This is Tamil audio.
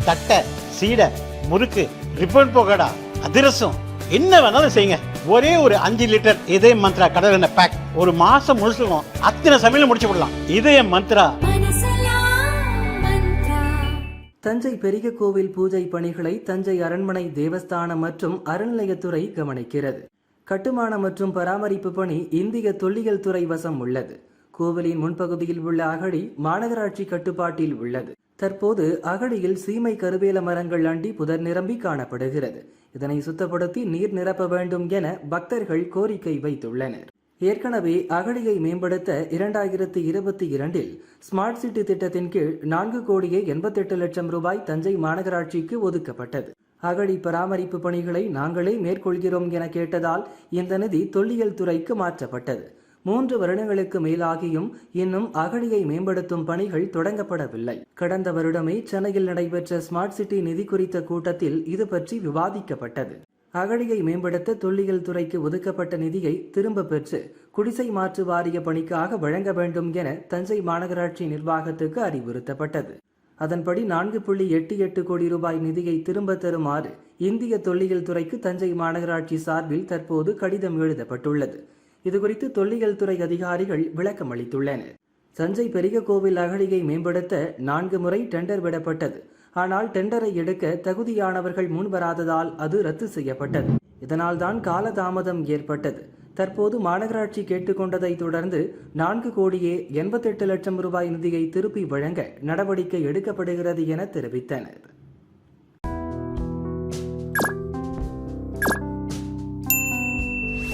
தட்டை, சீடை, முறுக்கு, ரிப்பன் பக்கோடா, அதிரசம், என்ன வேணாலும் செய்யுங்க. ஒரே ஒரு 5 லிட்டர் இதய மந்த்ரா கடல் எண்ணெய் பேக் ஒரு மாசம் முழுசுக்கும் அத்தனை சமையல முடிச்சு விடலாம். இதய மந்த்ரா. தஞ்சை பெரிய கோவில் பூஜை பணிகளை தஞ்சை அரண்மனை தேவஸ்தானம் மற்றும் அறநிலையத்துறை கவனிக்கிறது. கட்டுமான மற்றும் பராமரிப்பு பணி இந்திய தொல்லியல் துறை வசம் உள்ளது. கோவிலின் முன்பகுதியில் உள்ள அகழி மாநகராட்சி கட்டுப்பாட்டில் உள்ளது. தற்போது அகழியில் சீமை கருவேல மரங்கள் அண்டி புதர் நிரம்பி காணப்படுகிறது. இதனை சுத்தப்படுத்தி நீர் நிரப்ப வேண்டும் என பக்தர்கள் கோரிக்கை வைத்துள்ளனர். ஏற்கனவே அகழியை மேம்படுத்த 2022 ஸ்மார்ட் சிட்டி திட்டத்தின் கீழ் 4,88,00,000 ரூபாய் தஞ்சை மாநகராட்சிக்கு ஒதுக்கப்பட்டது. அகழி பராமரிப்பு பணிகளை நாங்களே மேற்கொள்கிறோம் என கேட்டதால் இந்த நிதி தொல்லியல் துறைக்கு மாற்றப்பட்டது. 3 வருடங்களுக்கு மேலாகியும் இன்னும் அகழியை மேம்படுத்தும் பணிகள் தொடங்கப்படவில்லை. கடந்த வருடமே சென்னையில் நடைபெற்ற ஸ்மார்ட் சிட்டி நிதி குறித்த கூட்டத்தில் இது பற்றி விவாதிக்கப்பட்டது. அகழியை மேம்படுத்த தொல்லியல் துறைக்கு ஒதுக்கப்பட்ட நிதியை திரும்ப பெற்று குடிசை மாற்று வாரிய பணிக்காக வழங்க வேண்டும் என தஞ்சை மாநகராட்சி நிர்வாகத்துக்கு அறிவுறுத்தப்பட்டது. அதன்படி 4.88 கோடி ரூபாய் நிதியை திரும்ப தருமாறு இந்திய தொல்லியல் துறைக்கு தஞ்சை மாநகராட்சி சார்பில் தற்போது கடிதம் எழுதப்பட்டுள்ளது. இதுகுறித்து தொல்லியல் துறை அதிகாரிகள் விளக்கம் அளித்துள்ளனர். தஞ்சை பெரிய கோவில் அகழியை மேம்படுத்த 4 முறை டெண்டர் விடப்பட்டது. ஆனால் டெண்டரை எடுக்க தகுதியானவர்கள் முன்வராததால் அது ரத்து செய்யப்பட்டது. இதனால் தான் காலதாமதம் ஏற்பட்டது. தற்போது மாநகராட்சி கேட்டுக்கொண்டதை தொடர்ந்து 4,88,00,000 ரூபாய் நிதியை திருப்பி வழங்க நடவடிக்கை எடுக்கப்படுகிறது என தெரிவித்தனர்.